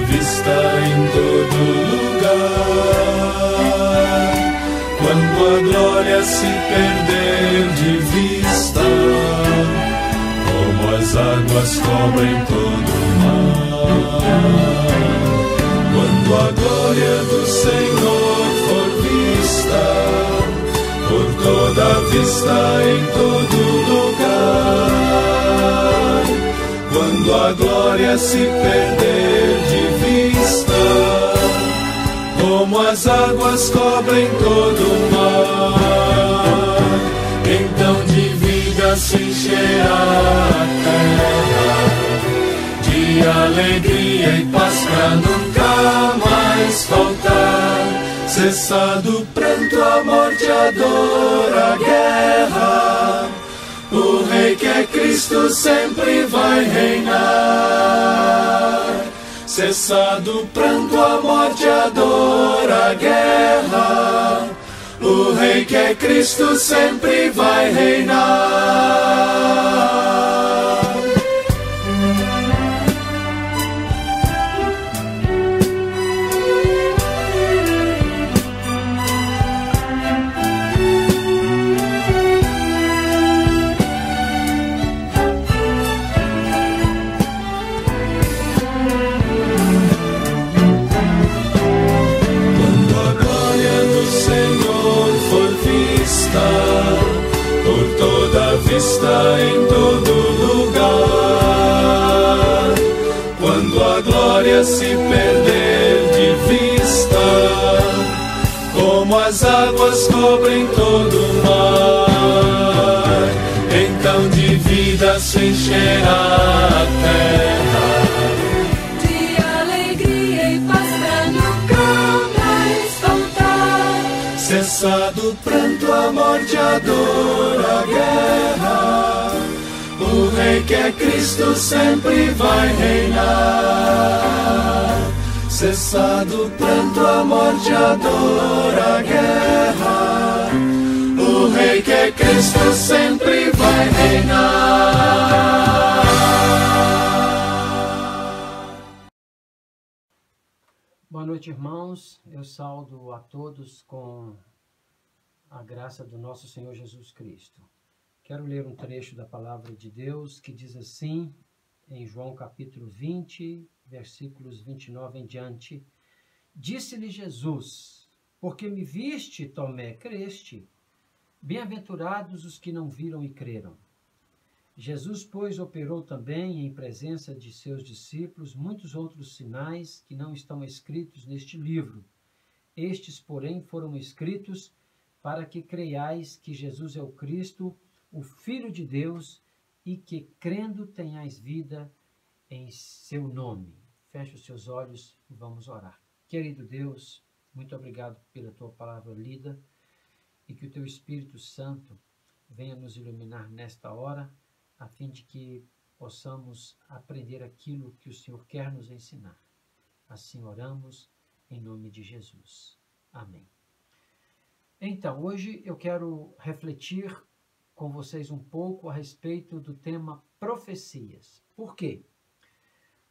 vista em todo lugar. Quando a glória se perder de vista, como as águas cobrem todo o mar. Quando a glória do Senhor for vista, por toda a vista em todo lugar. Quando a glória se perder de vista, como as águas cobrem todo o mar, então de vida se encherá a terra, de alegria e paz pra nunca mais faltar. Cessado o pranto, a morte, a dor, a guerra, o Rei que é Cristo sempre vai reinar. Cessado o pranto, a morte, a dor, a guerra, o Rei que é Cristo sempre vai reinar. Por toda a vista em todo lugar. Quando a glória se perder de vista, como as águas cobrem todo o mar, então de vida se encherá a terra, de alegria e paz pra nunca mais faltar. Cessado o pranto, a morte, a dor, a guerra, o Rei que é Cristo sempre vai reinar. Cessado o pranto, a morte, a dor, a guerra, o Rei que é Cristo sempre vai reinar. Boa noite, irmãos. Eu saúdo a todos com a graça do nosso Senhor Jesus Cristo. Quero ler um trecho da palavra de Deus que diz assim, em João capítulo 20, versículos 29 em diante. Disse-lhe Jesus: porque me viste, Tomé, creste. Bem-aventurados os que não viram e creram. Jesus, pois, operou também, em presença de seus discípulos, muitos outros sinais que não estão escritos neste livro. Estes, porém, foram escritos para que creiais que Jesus é o Cristo, o Filho de Deus, e que, crendo, tenhais vida em seu nome. Feche os seus olhos e vamos orar. Querido Deus, muito obrigado pela tua palavra lida e que o teu Espírito Santo venha nos iluminar nesta hora, a fim de que possamos aprender aquilo que o Senhor quer nos ensinar. Assim oramos, em nome de Jesus. Amém. Então, hoje eu quero refletir com vocês um pouco a respeito do tema profecias. Por quê?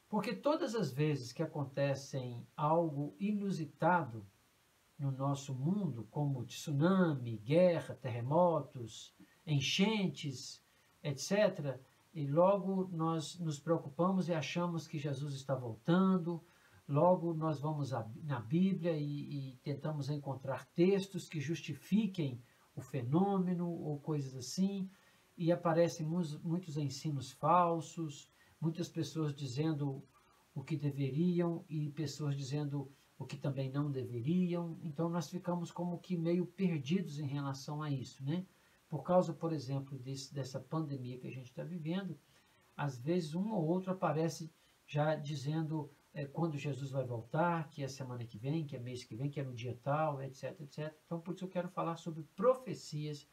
Porque todas as vezes que acontecem algo inusitado no nosso mundo, como tsunami, guerra, terremotos, enchentes, etc., e logo nós nos preocupamos e achamos que Jesus está voltando, logo nós vamos na Bíblia e tentamos encontrar textos que justifiquem o fenômeno ou coisas assim, e aparecem muitos ensinos falsos, muitas pessoas dizendo o que deveriam e pessoas dizendo o que também não deveriam. Então nós ficamos como que meio perdidos em relação a isso, né? Por causa, por exemplo, dessa pandemia que a gente está vivendo, às vezes um ou outro aparece já dizendo quando Jesus vai voltar, que é semana que vem, que é mês que vem, que é no dia tal, etc, etc. Então, por isso eu quero falar sobre profecias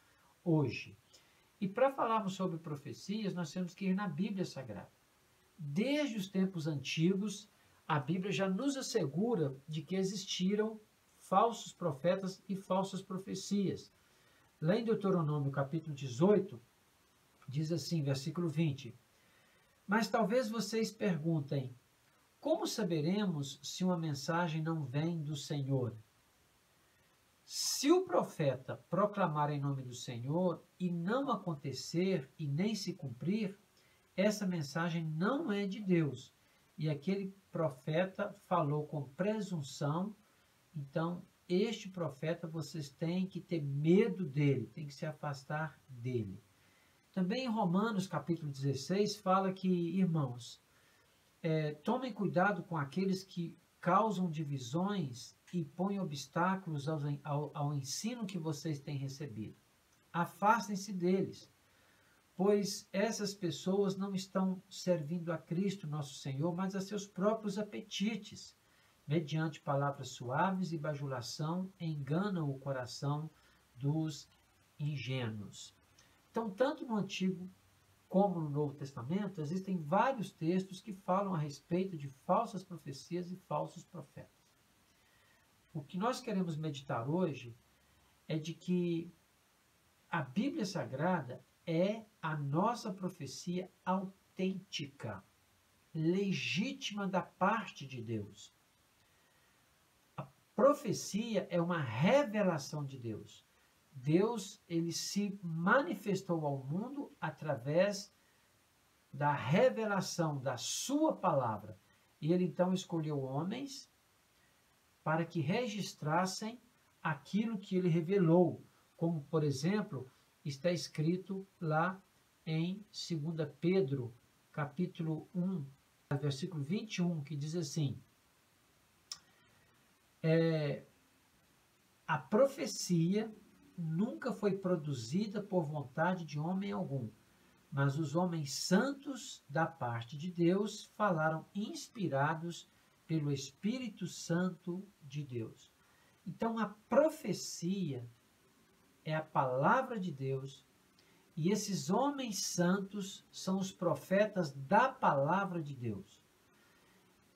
hoje. E para falarmos sobre profecias, nós temos que ir na Bíblia Sagrada. Desde os tempos antigos, a Bíblia já nos assegura de que existiram falsos profetas e falsas profecias. Lá em Deuteronômio, capítulo 18, diz assim, versículo 20. Mas talvez vocês perguntem, Como saberemos se uma mensagem não vem do Senhor? Se o profeta proclamar em nome do Senhor e não acontecer e nem se cumprir, essa mensagem não é de Deus. E aquele profeta falou com presunção, então este profeta vocês têm que ter medo dele, têm que se afastar dele. Também em Romanos capítulo 16 fala que, irmãos, tomem cuidado com aqueles que causam divisões e põem obstáculos ao ensino que vocês têm recebido. Afastem-se deles, pois essas pessoas não estão servindo a Cristo, nosso Senhor, mas a seus próprios apetites. Mediante palavras suaves e bajulação, enganam o coração dos ingênuos. Então, tanto no Antigo como no Novo Testamento, existem vários textos que falam a respeito de falsas profecias e falsos profetas. O que nós queremos meditar hoje é de que a Bíblia Sagrada é a nossa profecia autêntica, legítima da parte de Deus. A profecia é uma revelação de Deus. Deus, ele se manifestou ao mundo através da revelação da sua palavra. E ele então escolheu homens para que registrassem aquilo que ele revelou, como, por exemplo, está escrito lá em 2 Pedro, capítulo 1, versículo 21, que diz assim: a profecia nunca foi produzida por vontade de homem algum, mas os homens santos da parte de Deus falaram inspirados pelo Espírito Santo de Deus. Então, a profecia é a palavra de Deus, e esses homens santos são os profetas da palavra de Deus.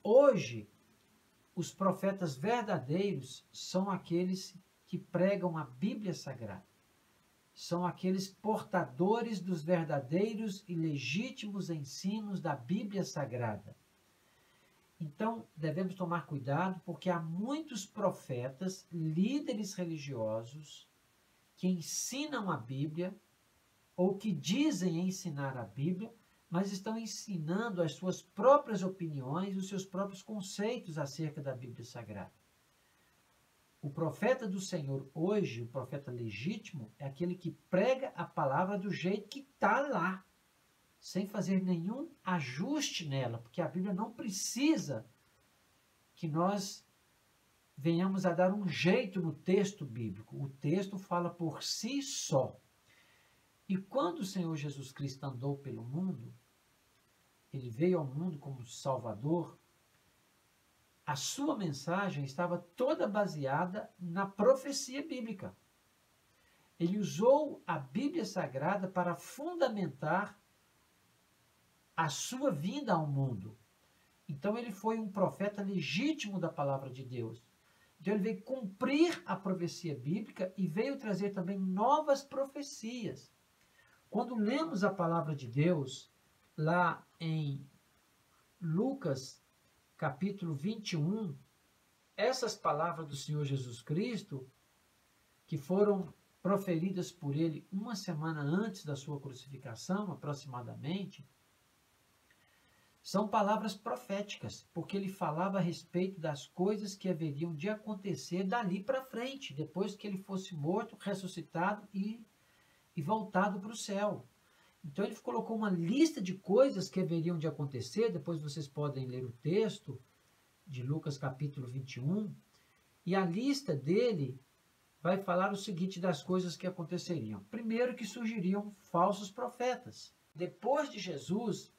Hoje, os profetas verdadeiros são aqueles que pregam a Bíblia Sagrada. São aqueles portadores dos verdadeiros e legítimos ensinos da Bíblia Sagrada. Então, devemos tomar cuidado, porque há muitos profetas, líderes religiosos, que ensinam a Bíblia, ou que dizem ensinar a Bíblia, mas estão ensinando as suas próprias opiniões, os seus próprios conceitos acerca da Bíblia Sagrada. O profeta do Senhor hoje, o profeta legítimo, é aquele que prega a palavra do jeito que está lá, sem fazer nenhum ajuste nela, porque a Bíblia não precisa que nós venhamos a dar um jeito no texto bíblico. O texto fala por si só. E quando o Senhor Jesus Cristo andou pelo mundo, ele veio ao mundo como Salvador, a sua mensagem estava toda baseada na profecia bíblica. Ele usou a Bíblia Sagrada para fundamentar a sua vinda ao mundo. Então ele foi um profeta legítimo da palavra de Deus. Então ele veio cumprir a profecia bíblica e veio trazer também novas profecias. Quando lemos a palavra de Deus, lá em Lucas, capítulo 21, essas palavras do Senhor Jesus Cristo, que foram proferidas por ele uma semana antes da sua crucificação, aproximadamente, são palavras proféticas, porque ele falava a respeito das coisas que haveriam de acontecer dali para frente, depois que ele fosse morto, ressuscitado e voltado para o céu. Então ele colocou uma lista de coisas que haveriam de acontecer, depois vocês podem ler o texto de Lucas capítulo 21, e a lista dele vai falar o seguinte das coisas que aconteceriam. Primeiro, que surgiriam falsos profetas. Depois de Jesus,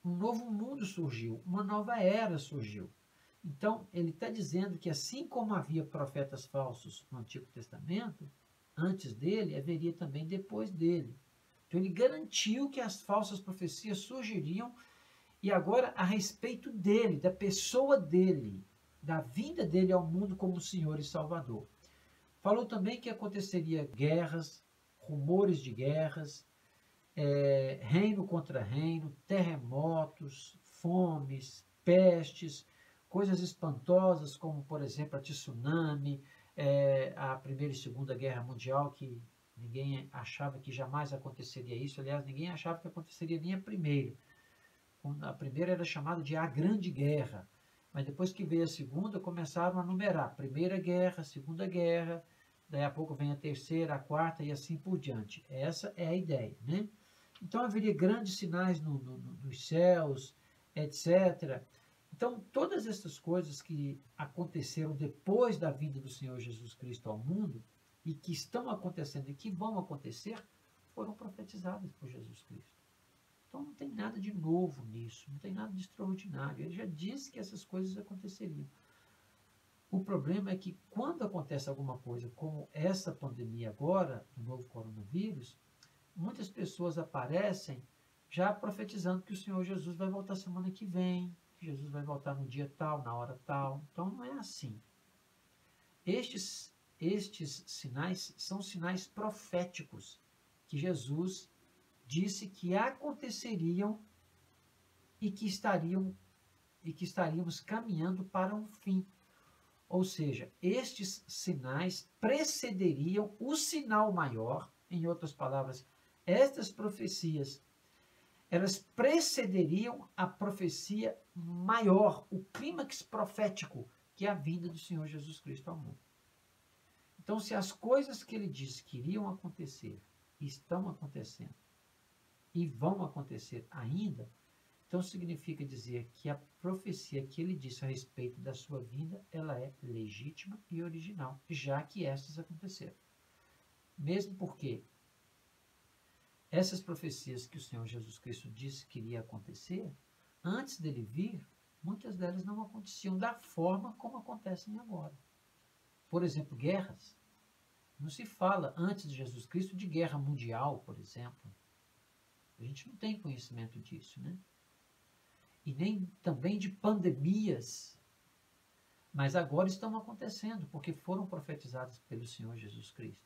um novo mundo surgiu, uma nova era surgiu. Então, ele está dizendo que assim como havia profetas falsos no Antigo Testamento, antes dele, haveria também depois dele. Então, ele garantiu que as falsas profecias surgiriam, e agora a respeito dele, da pessoa dele, da vinda dele ao mundo como Senhor e Salvador. Falou também que aconteceria guerras, rumores de guerras, reino contra reino, terremotos, fomes, pestes, coisas espantosas como, por exemplo, a tsunami, a Primeira e Segunda Guerra Mundial, que ninguém achava que jamais aconteceria isso. Aliás, ninguém achava que aconteceria nem a primeira. A primeira era chamada de a Grande Guerra, mas depois que veio a segunda, começaram a numerar. Primeira Guerra, Segunda Guerra, daí a pouco vem a terceira, a quarta e assim por diante. Essa é a ideia, né? Então haveria grandes sinais nos céus, etc. Então, todas essas coisas que aconteceram depois da vinda do Senhor Jesus Cristo ao mundo, e que estão acontecendo e que vão acontecer, foram profetizadas por Jesus Cristo. Então não tem nada de novo nisso, não tem nada de extraordinário. Ele já disse que essas coisas aconteceriam. O problema é que quando acontece alguma coisa como essa pandemia agora, do novo coronavírus, muitas pessoas aparecem já profetizando que o Senhor Jesus vai voltar semana que vem, que Jesus vai voltar no dia tal, na hora tal. Então não é assim. Estes sinais são sinais proféticos que Jesus disse que aconteceriam e que estaríamos caminhando para um fim. Ou seja, estes sinais precederiam o sinal maior. Em outras palavras, estas profecias, elas precederiam a profecia maior, o clímax profético, que é a vinda do Senhor Jesus Cristo ao mundo. Então, se as coisas que ele disse que iriam acontecer, estão acontecendo, e vão acontecer ainda, então significa dizer que a profecia que ele disse a respeito da sua vinda, ela é legítima e original, já que estas aconteceram. Mesmo porque essas profecias que o Senhor Jesus Cristo disse que iria acontecer, antes dele vir, muitas delas não aconteciam da forma como acontecem agora. Por exemplo, guerras. Não se fala, antes de Jesus Cristo, de guerra mundial, por exemplo. A gente não tem conhecimento disso, né? E nem também de pandemias. Mas agora estão acontecendo, porque foram profetizadas pelo Senhor Jesus Cristo.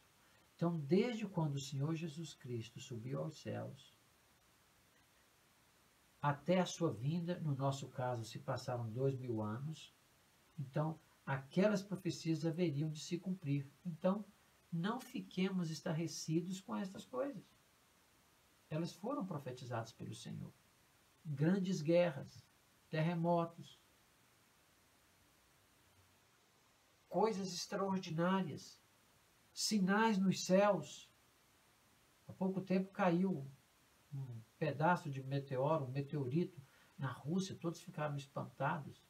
Então, desde quando o Senhor Jesus Cristo subiu aos céus, até a sua vinda, no nosso caso, se passaram 2000 anos, então, aquelas profecias haveriam de se cumprir. Então, não fiquemos estarrecidos com estas coisas. Elas foram profetizadas pelo Senhor. Grandes guerras, terremotos, coisas extraordinárias, sinais nos céus. Há pouco tempo caiu um pedaço de meteoro, um meteorito na Rússia, todos ficaram espantados.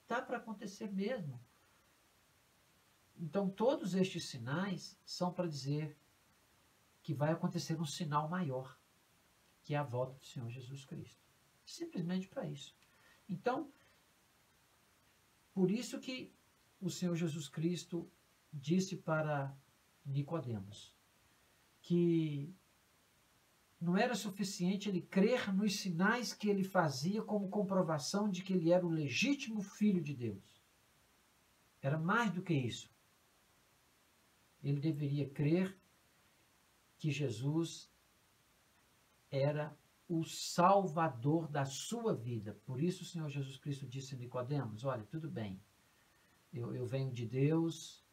Dá para acontecer mesmo. Então, todos estes sinais são para dizer que vai acontecer um sinal maior, que é a volta do Senhor Jesus Cristo. Simplesmente para isso. Então, por isso que o Senhor Jesus Cristo disse para Nicodemos que não era suficiente ele crer nos sinais que ele fazia como comprovação de que ele era o legítimo Filho de Deus. Era mais do que isso. Ele deveria crer que Jesus era o Salvador da sua vida. Por isso o Senhor Jesus Cristo disse a Nicodemos, olha, tudo bem, eu venho de Deus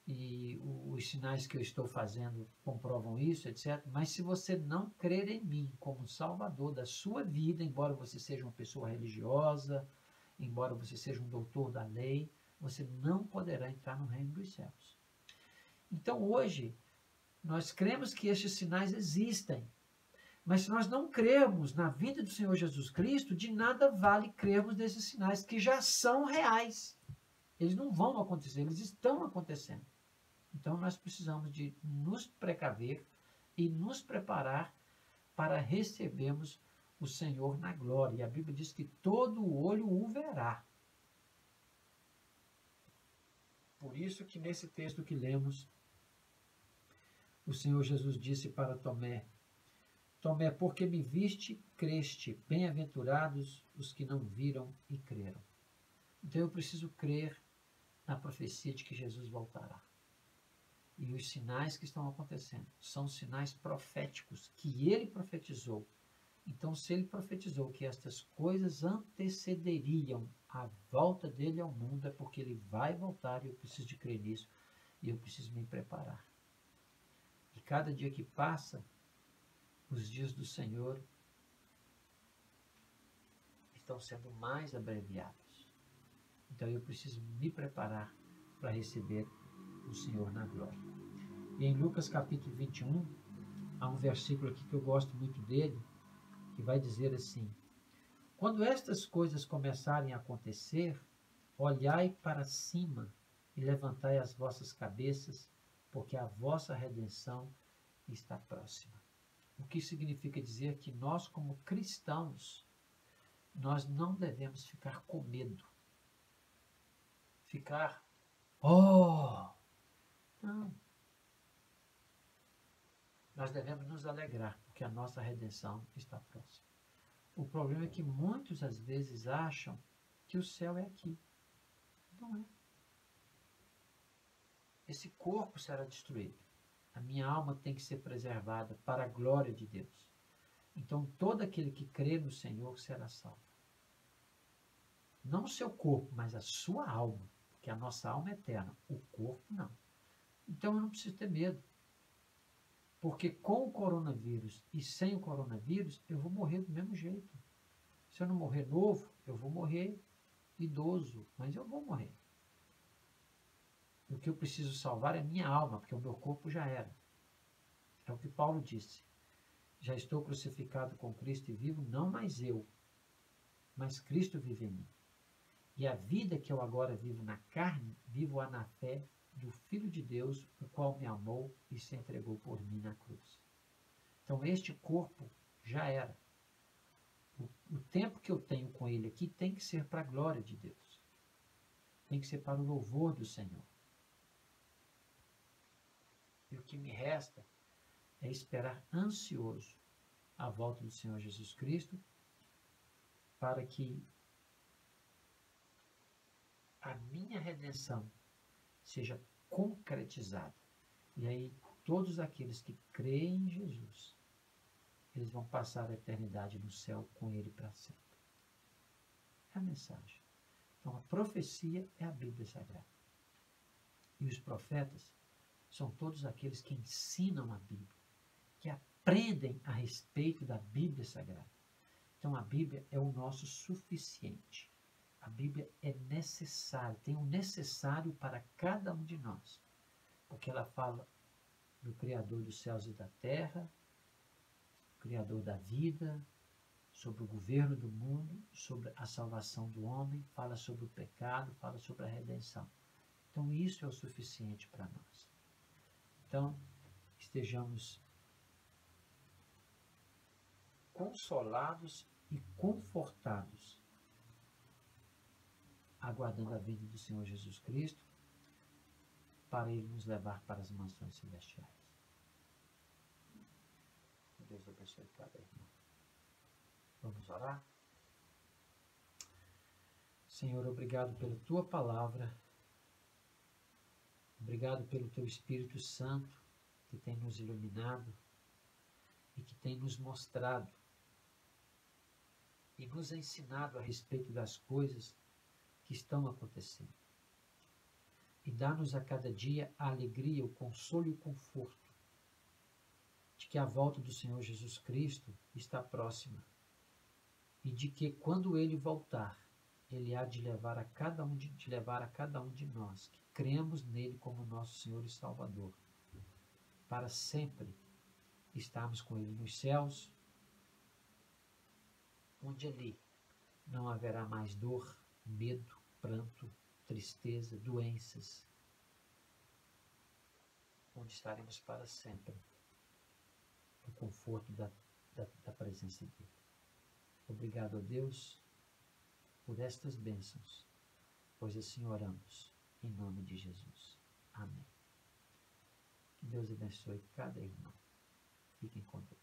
e os sinais que eu estou fazendo comprovam isso, etc. Mas se você não crer em mim como Salvador da sua vida, embora você seja uma pessoa religiosa, embora você seja um doutor da lei, você não poderá entrar no reino dos céus. Então hoje, nós cremos que estes sinais existem, mas se nós não crermos na vinda do Senhor Jesus Cristo, de nada vale crermos nesses sinais que já são reais. Eles não vão acontecer, eles estão acontecendo. Então nós precisamos de nos precaver e nos preparar para recebermos o Senhor na glória. E a Bíblia diz que todo olho o verá. Por isso que nesse texto que lemos, o Senhor Jesus disse para Tomé, Tomé, porque me viste, creste, bem-aventurados os que não viram e creram. Então eu preciso crer na profecia de que Jesus voltará. E os sinais que estão acontecendo são sinais proféticos que ele profetizou Então, se ele profetizou que estas coisas antecederiam a volta dele ao mundo, é porque ele vai voltar e eu preciso de crer nisso e eu preciso me preparar. E cada dia que passa, os dias do Senhor estão sendo mais abreviados. Então, eu preciso me preparar para receber o Senhor na glória. E em Lucas capítulo 21, há um versículo aqui que eu gosto muito dele, que vai dizer assim: quando estas coisas começarem a acontecer, olhai para cima e levantai as vossas cabeças, porque a vossa redenção está próxima. O que significa dizer que nós, como cristãos, nós não devemos ficar com medo. Ficar, não. Nós devemos nos alegrar, porque a nossa redenção está próxima. O problema é que muitos, às vezes, acham que o céu é aqui. Não é. Esse corpo será destruído. A minha alma tem que ser preservada para a glória de Deus. Então, todo aquele que crê no Senhor será salvo. Não o seu corpo, mas a sua alma. Porque a nossa alma é eterna. O corpo, não. Então, eu não preciso ter medo. Porque com o coronavírus e sem o coronavírus, eu vou morrer do mesmo jeito. Se eu não morrer novo, eu vou morrer idoso, mas eu vou morrer. O que eu preciso salvar é a minha alma, porque o meu corpo já era. É o que Paulo disse. Já estou crucificado com Cristo e vivo, não mais eu, mas Cristo vive em mim. E a vida que eu agora vivo na carne, vivo-a na fé do Filho de Deus, o qual me amou e se entregou por mim na cruz. Então, este corpo já era. O tempo que eu tenho com ele aqui tem que ser para a glória de Deus. Tem que ser para o louvor do Senhor. E o que me resta é esperar ansioso a volta do Senhor Jesus Cristo, para que a minha redenção seja concretizada. E aí, todos aqueles que creem em Jesus, eles vão passar a eternidade no céu com Ele para sempre. É a mensagem. Então, a profecia é a Bíblia Sagrada. E os profetas são todos aqueles que ensinam a Bíblia, que aprendem a respeito da Bíblia Sagrada. Então, a Bíblia é o nosso suficiente. A Bíblia é necessária, tem o necessário para cada um de nós. Porque ela fala do Criador dos céus e da terra, Criador da vida, sobre o governo do mundo, sobre a salvação do homem, fala sobre o pecado, fala sobre a redenção. Então, isso é o suficiente para nós. Então, estejamos consolados e confortados, aguardando a vinda do Senhor Jesus Cristo, para Ele nos levar para as mansões celestiais. Deus abençoe cada irmão. Vamos orar? Senhor, obrigado pela Tua palavra. Obrigado pelo Teu Espírito Santo, que tem nos iluminado e que tem nos mostrado e nos ensinado a respeito das coisas que estão acontecendo. E dá-nos a cada dia a alegria, o consolo e o conforto de que a volta do Senhor Jesus Cristo está próxima e de que quando Ele voltar, Ele há de levar a cada um de nós que cremos nele como nosso Senhor e Salvador, para sempre estarmos com Ele nos céus, onde ali não haverá mais dor, medo, pranto, tristeza, doenças, onde estaremos para sempre no conforto da presença dele. Obrigado a Deus por estas bênçãos, pois assim oramos em nome de Jesus. Amém. Que Deus abençoe cada irmão. Fiquem com Deus.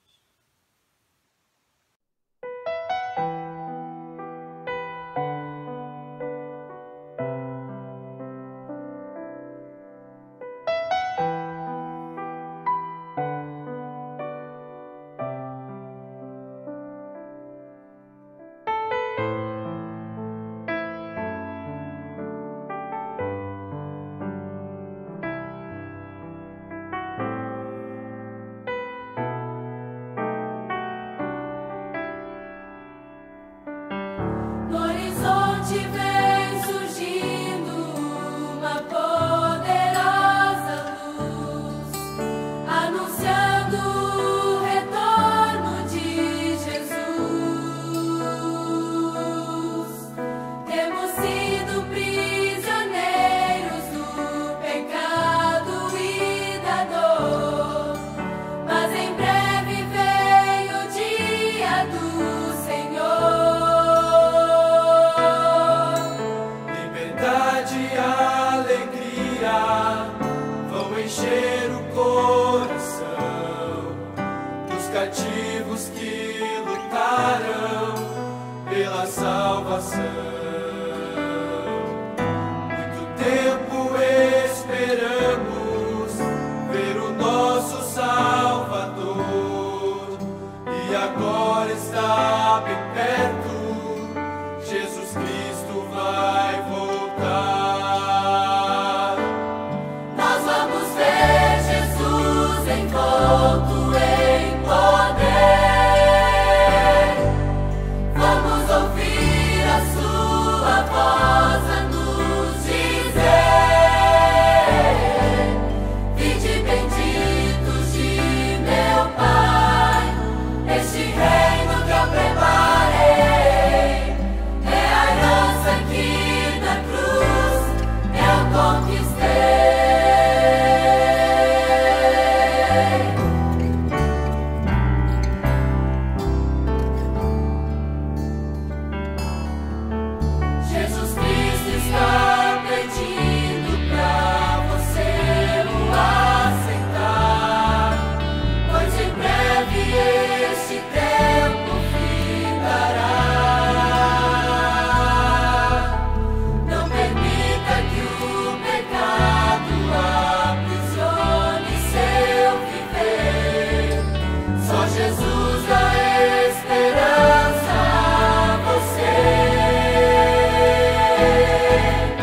viver.